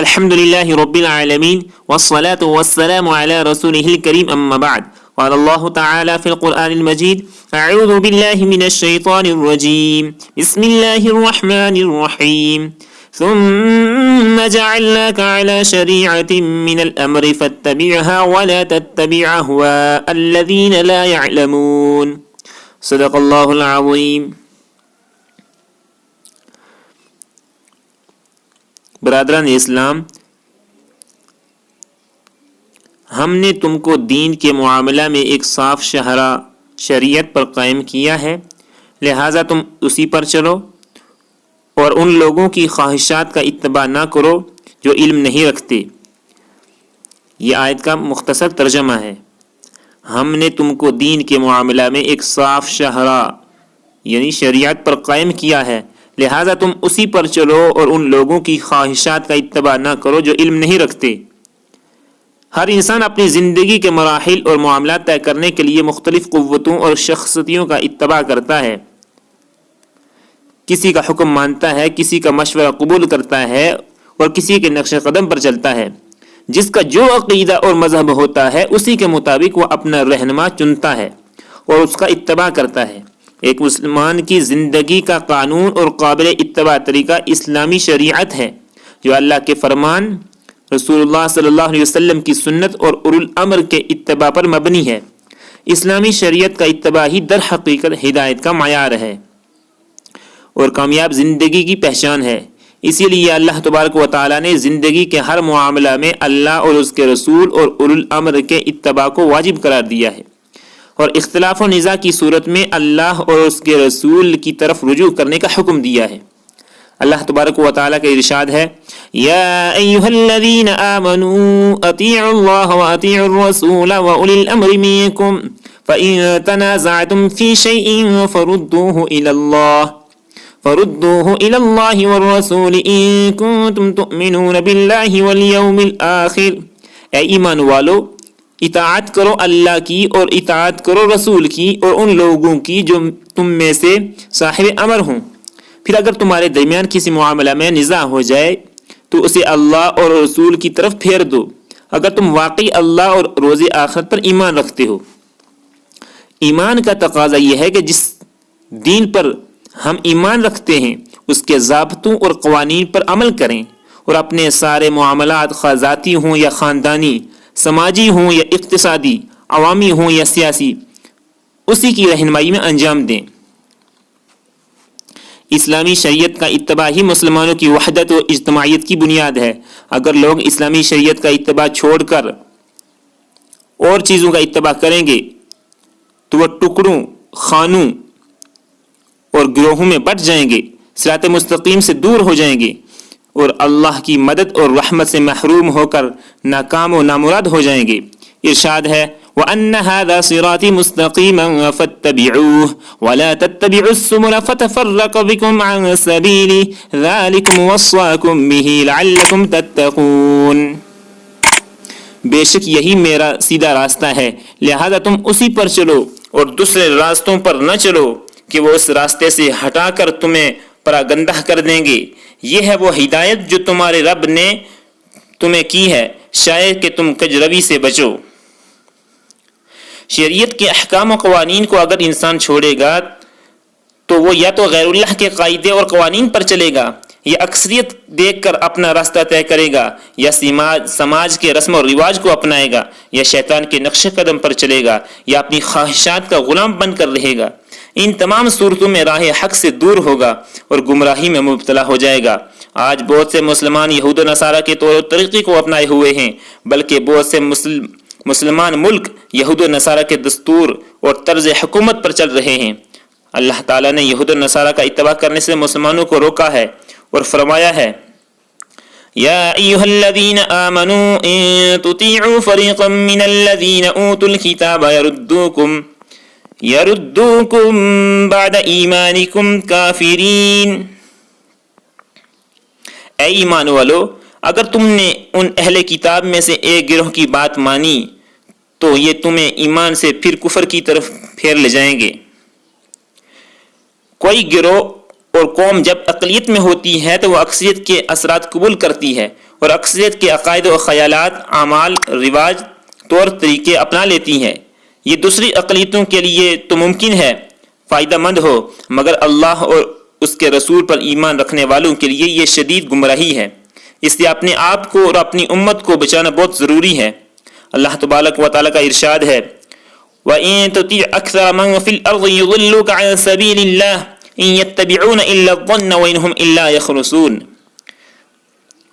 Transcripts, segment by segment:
الحمد لله رب العالمين والصلاة والسلام على رسوله الكريم أما بعد. قال الله تعالى في القرآن المجيد: أعوذ بالله من الشيطان الرجيم، بسم الله الرحمن الرحيم. ثم جعلناك على شريعة من الأمر فاتبعها ولا تتبع أهواء الذين لا يعلمون. صدق الله العظيم. برادران اسلام، ہم نے تم کو دین کے معاملہ میں ایک صاف شرح شریعت پر قائم کیا ہے، لہٰذا تم اسی پر چلو اور ان لوگوں کی خواہشات کا اتباع نہ کرو جو علم نہیں رکھتے. یہ آیت کا مختصر ترجمہ ہے. ہم نے تم کو دین کے معاملہ میں ایک صاف شرح یعنی شریعت پر قائم کیا ہے، لہٰذا تم اسی پر چلو اور ان لوگوں کی خواہشات کا اتباع نہ کرو جو علم نہیں رکھتے. ہر انسان اپنی زندگی کے مراحل اور معاملات طے کرنے کے لیے مختلف قوتوں اور شخصیتوں کا اتباع کرتا ہے. کسی کا حکم مانتا ہے، کسی کا مشورہ قبول کرتا ہے اور کسی کے نقش قدم پر چلتا ہے. جس کا جو عقیدہ اور مذہب ہوتا ہے اسی کے مطابق وہ اپنا رہنما چنتا ہے اور اس کا اتباع کرتا ہے. ایک مسلمان کی زندگی کا قانون اور قابل اتباع طریقہ اسلامی شریعت ہے، جو اللہ کے فرمان، رسول اللہ صلی اللہ علیہ وسلم کی سنت اور اولو الامر کے اتباع پر مبنی ہے. اسلامی شریعت کا اتباع ہی در حقیقت ہدایت کا معیار ہے اور کامیاب زندگی کی پہچان ہے. اسی لیے اللہ تبارک و تعالیٰ نے زندگی کے ہر معاملہ میں اللہ اور اس کے رسول اور اولو الامر کے اتباع کو واجب قرار دیا ہے، اور اختلاف و نزاع کی صورت میں اللہ اور اس کے رسول کی طرف رجوع کرنے کا حکم دیا ہے. اللہ تبارک و تعالیٰ کا ارشاد ہے: یا ایھا الذین آمنوا اطیعوا اللہ واطیعوا الرسول واولی الامر منکم فإن تنازعتم فی شیء فردوه إلی اللہ والرسول ان کنتم تؤمنون باللہ والیوم الآخر. اے ایمان والو، اطاعت کرو اللہ کی اور اطاعت کرو رسول کی اور ان لوگوں کی جو تم میں سے صاحب امر ہوں. پھر اگر تمہارے درمیان کسی معاملہ میں نزاع ہو جائے تو اسے اللہ اور رسول کی طرف پھیر دو، اگر تم واقعی اللہ اور روز آخرت پر ایمان رکھتے ہو. ایمان کا تقاضا یہ ہے کہ جس دین پر ہم ایمان رکھتے ہیں اس کے ضابطوں اور قوانین پر عمل کریں اور اپنے سارے معاملات، خواہ ذاتی ہوں یا خاندانی، سماجی ہوں یا اقتصادی، عوامی ہوں یا سیاسی، اسی کی رہنمائی میں انجام دیں. اسلامی شریعت کا اتباع ہی مسلمانوں کی وحدت و اجتماعیت کی بنیاد ہے. اگر لوگ اسلامی شریعت کا اتباع چھوڑ کر اور چیزوں کا اتباع کریں گے تو وہ ٹکڑوں، خانوں اور گروہوں میں بٹ جائیں گے، صراط مستقیم سے دور ہو جائیں گے اور اللہ کی مدد اور رحمت سے محروم ہو کر ناکام و نامراد ہو جائیں گے. ارشاد ہے: وَأَنَّ هَذَا صِرَاطِي مُسْتَقِيمًا فَاتَّبِعُوهُ وَلَا تَتَّبِعُوا السُّبُلَ فَتَفَرَّقَ بِكُمْ عَنْ سَبِيلِهِ ذَلِكُمْ وَصَّاكُمْ بِهِ لَعَلَّكُمْ تَتَّقُونَ. بے شک یہی میرا سیدھا راستہ ہے، لہذا تم اسی پر چلو اور دوسرے راستوں پر نہ چلو کہ وہ اس راستے سے ہٹا کر تمہیں پراگندہ کر دیں گے. یہ ہے وہ ہدایت جو تمہارے رب نے تمہیں کی ہے، شاید کہ تم کجروی سے بچو. شریعت کے احکام و قوانین کو اگر انسان چھوڑے گا تو وہ یا تو غیر اللہ کے قاعدے اور قوانین پر چلے گا، یا اکثریت دیکھ کر اپنا راستہ طے کرے گا، یا سماج کے رسم و رواج کو اپنائے گا، یا شیطان کے نقش قدم پر چلے گا، یا اپنی خواہشات کا غلام بن کر رہے گا. ان تمام صورتوں میں راہ حق سے دور ہوگا اور گمراہی میں مبتلا ہو جائے گا. آج بہت سے مسلمان یہود و نصارہ کے طور و طریقے کو اپنائے ہوئے ہیں، بلکہ بہت سے مسلمان ملک یہود و نصارہ کے دستور اور طرز حکومت پر چل رہے ہیں. اللہ تعالیٰ نے یہود و نصارہ کا اتباع کرنے سے مسلمانوں کو روکا ہے اور فرمایا ہے: یا ایھا الذین آمنوا ان تطیعوا فریقا من الذین اوتوا الکتاب یردوکم بعد ایمانکم کافرین. اے ایمان والو، اگر تم نے ان اہل کتاب میں سے ایک گروہ کی بات مانی تو یہ تمہیں ایمان سے پھر کفر کی طرف پھیر لے جائیں گے. کوئی گروہ اور قوم جب اقلیت میں ہوتی ہے تو وہ اکثریت کے اثرات قبول کرتی ہے اور اکثریت کے عقائد و خیالات، اعمال، رواج، طور طریقے اپنا لیتی ہے۔ یہ دوسری اقلیتوں کے لیے تو ممکن ہے فائدہ مند ہو، مگر اللہ اور اس کے رسول پر ایمان رکھنے والوں کے لیے یہ شدید گمراہی ہے۔ اس لیے اپنے آپ کو اور اپنی امت کو بچانا بہت ضروری ہے۔ اللہ تبارک و تعالیٰ کا ارشاد ہے وَإِن تُطِعْ أَكْثَرَ مَن فِي الْأَرْضِ يُضِلُّوكَ عَن سَبِيلِ اللَّهِ إِن يَتَّبِعُونَ إِلَّا الظَّنَّ وَإِنْ هُمْ إِلَّا يَخْرُصُونَ۔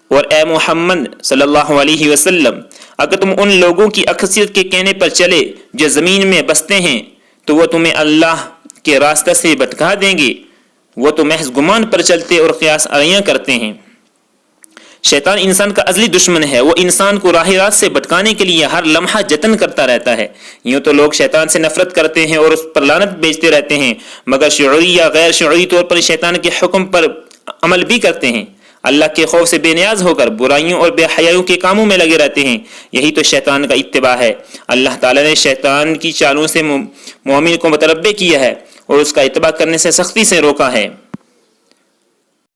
اور اے محمد صلی اللہ علیہ وسلم، اگر تم ان لوگوں کی اکثریت کے کہنے پر چلے جو زمین میں بستے ہیں تو وہ تمہیں اللہ کے راستہ سے بھٹکا دیں گے، وہ تو محض گمان پر چلتے اور قیاس آرائیاں کرتے ہیں۔ شیطان انسان کا ازلی دشمن ہے، وہ انسان کو راہ راست سے بھٹکانے کے لیے ہر لمحہ جتن کرتا رہتا ہے۔ یوں تو لوگ شیطان سے نفرت کرتے ہیں اور اس پر لعنت بھیجتے رہتے ہیں، مگر شعوری یا غیر شعوری طور پر شیطان کے حکم پر عمل بھی کرتے ہیں۔ اللہ کے خوف سے بے نیاز ہو کر برائیوں اور بے حیائیوں کے کاموں میں لگے رہتے ہیں۔ یہی تو شیطان کا اتباع ہے۔ اللہ تعالیٰ نے شیطان کی چالوں سے مومن کو متنبہ کیا ہے اور اس کا اتباع کرنے سے سختی سے روکا ہے۔